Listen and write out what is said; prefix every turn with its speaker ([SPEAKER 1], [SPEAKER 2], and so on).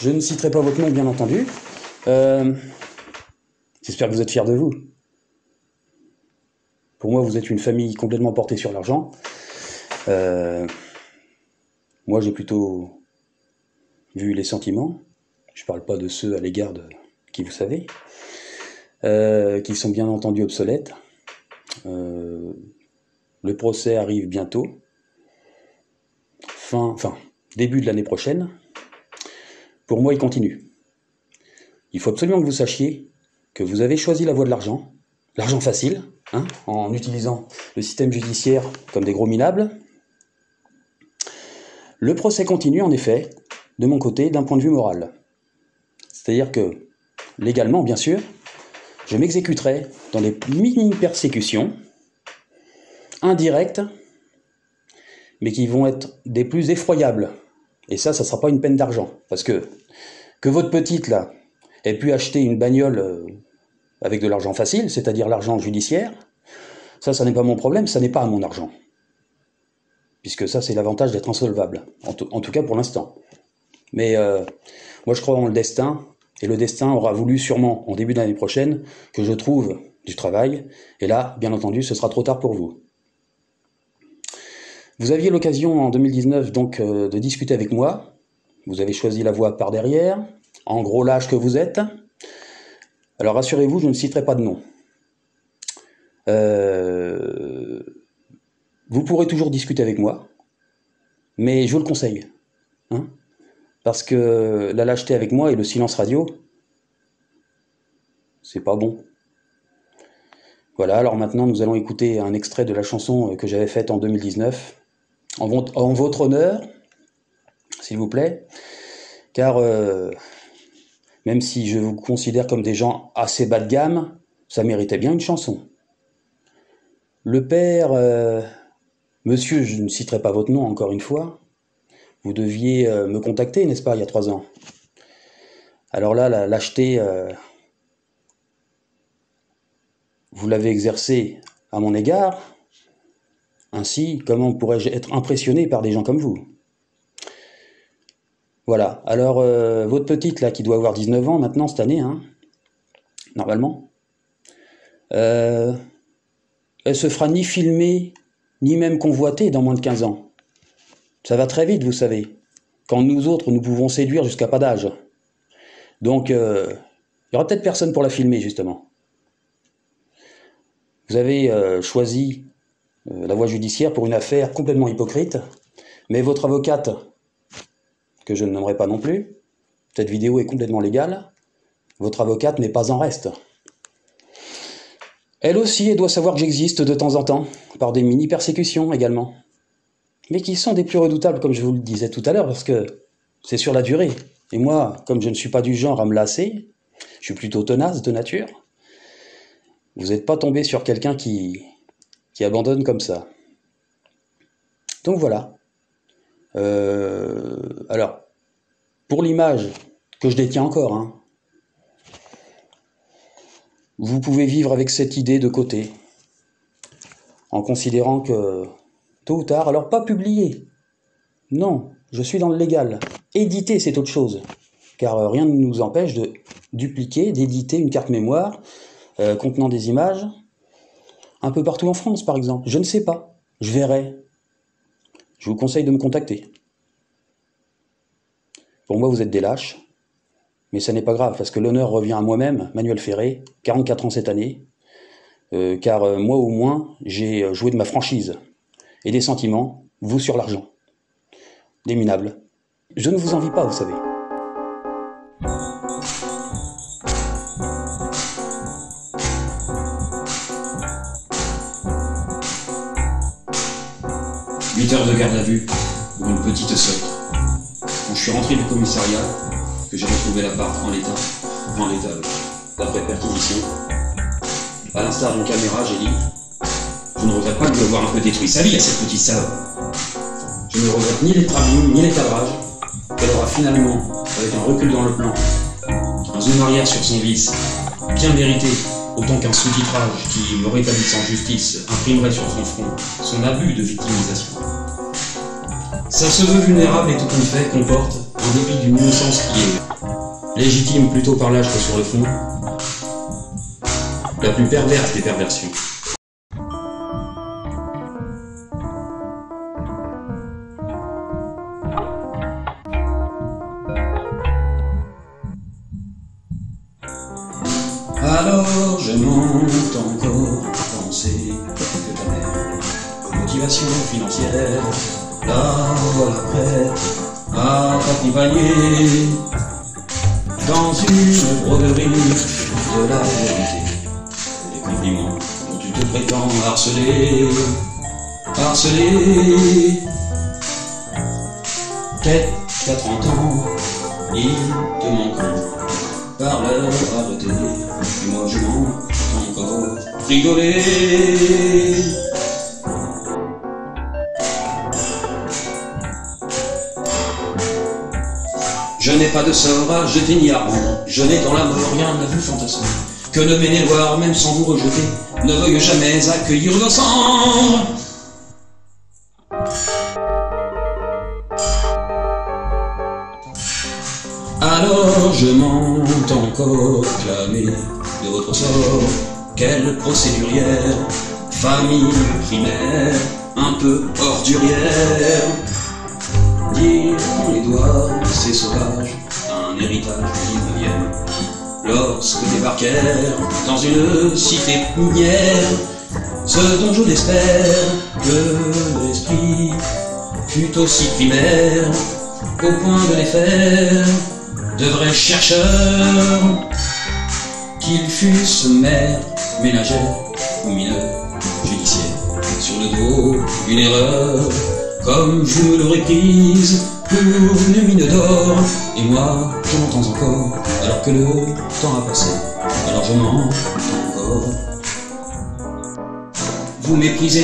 [SPEAKER 1] je ne citerai pas votre nom, bien entendu. J'espère que vous êtes fiers de vous. Pour moi, vous êtes une famille complètement portée sur l'argent. Moi, j'ai plutôt vu les sentiments. Je parle pas de ceux à l'égard de qui vous savez, qui sont bien entendu obsolètes. Le procès arrive bientôt, début de l'année prochaine. Pour moi, il continue. Il faut absolument que vous sachiez que vous avez choisi la voie de l'argent facile, en utilisant le système judiciaire comme des gros minables. Le procès continue, en effet, de mon côté, d'un point de vue moral. C'est-à-dire que, légalement, bien sûr, je m'exécuterai dans des mini-persécutions indirectes, mais qui vont être des plus effroyables. Et ça sera pas une peine d'argent. Parce que votre petite, là, ait pu acheter une bagnole avec de l'argent facile, c'est-à-dire l'argent judiciaire, ça n'est pas mon problème, ça n'est pas à mon argent. Puisque ça, c'est l'avantage d'être insolvable. En tout cas, pour l'instant. Mais moi, je crois en le destin, et le destin aura voulu sûrement, en début d'année prochaine, que je trouve du travail, et là, bien entendu, ce sera trop tard pour vous. Vous aviez l'occasion, en 2019, donc, de discuter avec moi. Vous avez choisi la voie par derrière, en gros lâche que vous êtes. Alors, rassurez-vous, je ne citerai pas de nom. Vous pourrez toujours discuter avec moi, mais je vous le conseille, parce que la lâcheté avec moi et le silence radio, c'est pas bon. Voilà, alors maintenant nous allons écouter un extrait de la chanson que j'avais faite en 2019, en votre honneur, s'il vous plaît, car même si je vous considère comme des gens assez bas de gamme, ça méritait bien une chanson. Le père, monsieur, je ne citerai pas votre nom encore une fois, vous deviez me contacter, n'est-ce pas, il y a 3 ans. Alors là, la lâcheté, vous l'avez exercée à mon égard. Ainsi, comment pourrais-je être impressionné par des gens comme vous? Voilà, alors votre petite, là, qui doit avoir 19 ans maintenant, cette année, normalement, elle se fera ni filmer, ni même convoiter dans moins de 15 ans. Ça va très vite, vous savez. Quand nous autres, nous pouvons séduire jusqu'à pas d'âge. Donc, il y aura peut-être personne pour la filmer, justement. Vous avez choisi la voie judiciaire pour une affaire complètement hypocrite, mais votre avocate, que je ne nommerai pas non plus, cette vidéo est complètement légale, votre avocate n'est pas en reste. Elle aussi, elle doit savoir que j'existe de temps en temps, par des mini-persécutions également. Mais qui sont des plus redoutables, comme je vous le disais tout à l'heure, parce que c'est sur la durée. Et moi, comme je ne suis pas du genre à me lasser, je suis plutôt tenace de nature, vous n'êtes pas tombé sur quelqu'un qui abandonne comme ça. Donc voilà. Alors, pour l'image que je détiens encore, vous pouvez vivre avec cette idée de côté, en considérant que, tôt ou tard, alors pas publier, non, je suis dans le légal, éditer c'est autre chose, car rien ne nous empêche de dupliquer, d'éditer une carte mémoire contenant des images, un peu partout en France par exemple, je ne sais pas, je verrai, je vous conseille de me contacter. Pour moi vous êtes des lâches, mais ça n'est pas grave, parce que l'honneur revient à moi-même, Manuel Ferré, 44 ans cette année, car moi au moins, j'ai joué de ma franchise. Et des sentiments, vous sur l'argent. Des minables. Je ne vous envie pas, vous savez.
[SPEAKER 2] Huit heures de garde à vue pour une petite sotte. Quand je suis rentré du commissariat, que j'ai retrouvé l'appart en l'état, d'après perquisition. À l'instar d'une caméra, j'ai dit « Je ne regrette pas de lui avoir un peu détruit sa vie à cette petite salope. Je ne regrette ni les travaux, ni les cadrages, qu'elle aura finalement, avec un recul dans le plan, un zoom arrière sur son vice, bien mérité, autant qu'un sous-titrage qui me rétablisse en justice imprimerait sur son front son abus de victimisation. Sa se veut vulnérable et tout compte fait comporte, en dépit d'une innocence qui est légitime plutôt par l'âge que sur le fond, la plus perverse des perversions. Alors je m'entends encore penser que ta mère, motivation financière, la voilà prête à t'accompagner dans une broderie de la vérité. Les compliments dont tu te prétends harceler. Qu'à 30 ans, ils te manqueront par leur rareté. Et moi je m'entends encore rigoler. Je n'ai pas de sort à jeter ni à rendre, je n'ai dans la mort rien à vous fantasmer. Que le Maine-et-Loire, même sans vous rejeter, ne veuille jamais accueillir nos cendres. Alors je m'entends encore clamer de votre sort, quelle procédurière, famille primaire, un peu ordurière. Dire qu'on les doit, c'est sauvage, un héritage du 19e. Lorsque débarquèrent dans une cité minière, ce dont je l'espère, que l'esprit fut aussi primaire, au point de les faire de vrais chercheurs, qu'ils fussent maires, ménagères ou mineurs, judiciaires, sur le dos d'une erreur, comme vous l'aurez prise pour une mine d'or. Et moi, je m'entends encore, alors que le temps a passé, alors je m'entends encore. Vous méprisez